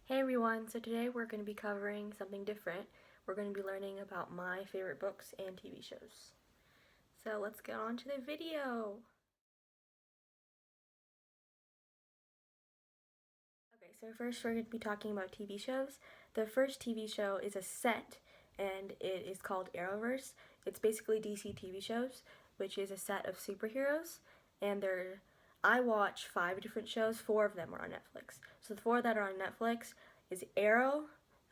Hey everyone, so today we're going to be covering something different. We're going to be learning about my favorite books and TV shows. So let's get on to the video. Okay, so first we're going to be talking about TV shows. The first TV show is a set and it is called Arrowverse. It's basically DC TV shows, which is a set of superheroes, and I watch 5 different shows. 4 of them are on Netflix. So the 4 that are on Netflix is Arrow,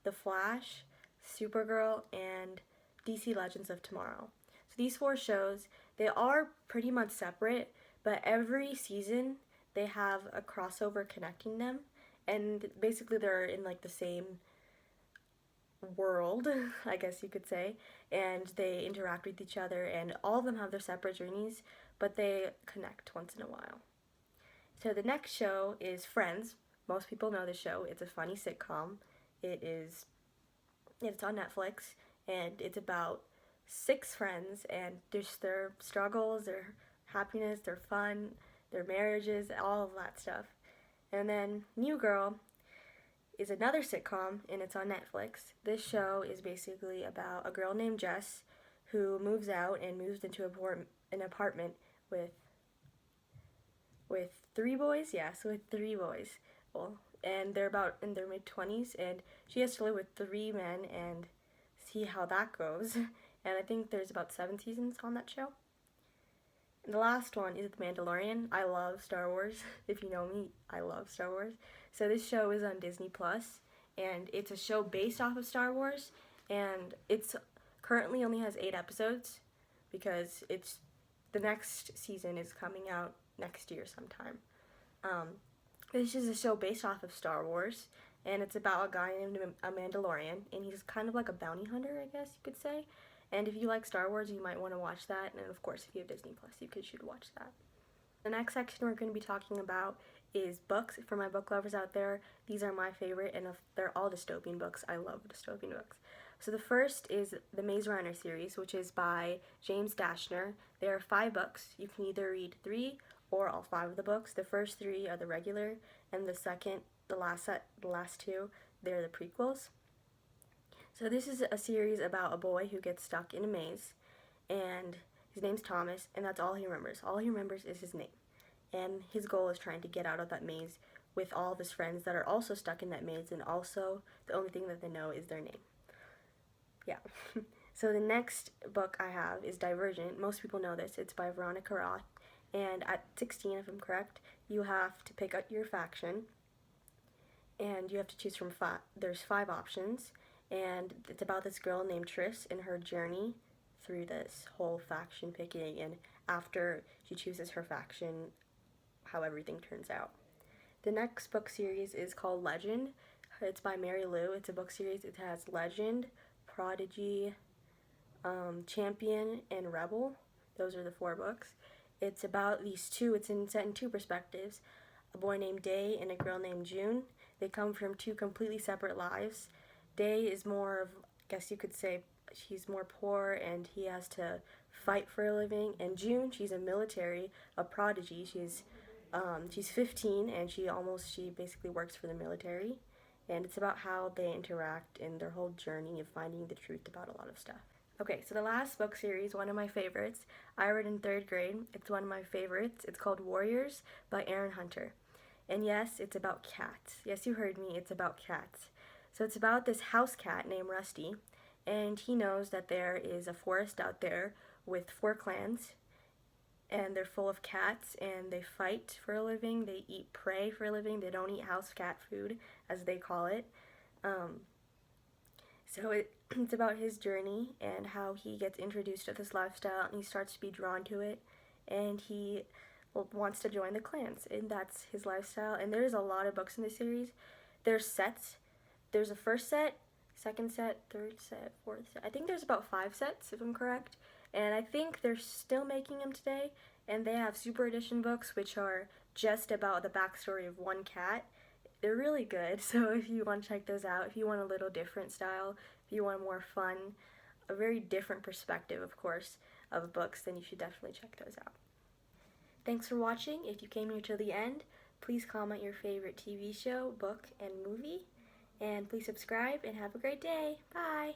The Flash, Supergirl, and DC Legends of Tomorrow. So these 4 shows, they are pretty much separate, but every season they have a crossover connecting them, and basically they're in like the same world, I guess you could say, and they interact with each other, and all of them have their separate journeys, but they connect once in a while. So the next show is Friends. Most people know the show. It's a funny sitcom. It's on Netflix, and it's about 6 friends and just their struggles, their happiness, their fun, their marriages, all of that stuff. And then New Girl is another sitcom, and it's on Netflix. This show is basically about a girl named Jess who moves out and moves into an apartment with 3 boys. Yes, with 3 boys. Well, and they're about in their mid-20s, and she has to live with 3 men and see how that goes. And I think there's about 7 seasons on that show. And the last one is The Mandalorian. I love Star Wars. If you know me, I love Star Wars. So this show is on Disney Plus, and it's a show based off of Star Wars, and it's currently only has 8 episodes because the next season is coming out next year sometime. This is a show based off of Star Wars, and it's about a guy named a Mandalorian, and he's kind of like a bounty hunter, I guess you could say. And if you like Star Wars, you might want to watch that, and of course, if you have Disney Plus, you should watch that. The next section we're going to be talking about is books. For my book lovers out there, these are my favorite, and they're all dystopian books. I love dystopian books. So the first is the Maze Runner series, which is by James Dashner. There are 5 books. You can either read 3 or all 5 of the books. The first 3 are the regular, and the last 2, they're the prequels. So this is a series about a boy who gets stuck in a maze, and his name's Thomas, and that's all he remembers. All he remembers is his name. And his goal is trying to get out of that maze with all of his friends that are also stuck in that maze, and also the only thing that they know is their name. Yeah. So the next book I have is Divergent. Most people know this. It's by Veronica Roth. And at 16, if I'm correct, you have to pick out your faction, and you have to choose from 5. There's 5 options, and it's about this girl named Tris and her journey through this whole faction picking, and after she chooses her faction, how everything turns out. The next book series is called Legend. It's by Mary Lou. It's a book series. It has Legend, Prodigy, Champion, and Rebel. Those are the 4 books. It's about these 2. It's set in 2 perspectives. A boy named Day and a girl named June. They come from 2 completely separate lives. Day is more of, I guess you could say, she's more poor and he has to fight for a living. And June, she's a prodigy. She's 15 and she basically works for the military. And it's about how they interact in their whole journey of finding the truth about a lot of stuff. Okay, so the last book series, one of my favorites, I read in 3rd grade. It's one of my favorites. It's called Warriors by Erin Hunter. And yes, it's about cats. Yes, you heard me, it's about cats. So it's about this house cat named Rusty, and he knows that there is a forest out there with 4 clans, and they're full of cats, and they fight for a living. They eat prey for a living. They don't eat house cat food, as they call it. So it's about his journey and how he gets introduced to this lifestyle, and he starts to be drawn to it, and he wants to join the clans, and that's his lifestyle. And there's a lot of books in this series. There's sets. There's a first set, second set, third set, fourth set. I think there's about 5 sets, if I'm correct. And I think they're still making them today. And they have Super Edition books, which are just about the backstory of one cat. They're really good, so if you want to check those out, if you want a little different style, if you want more fun, a very different perspective, of course, of books, then you should definitely check those out. Thanks for watching. If you came here till the end, please comment your favorite TV show, book, and movie. And please subscribe and have a great day. Bye!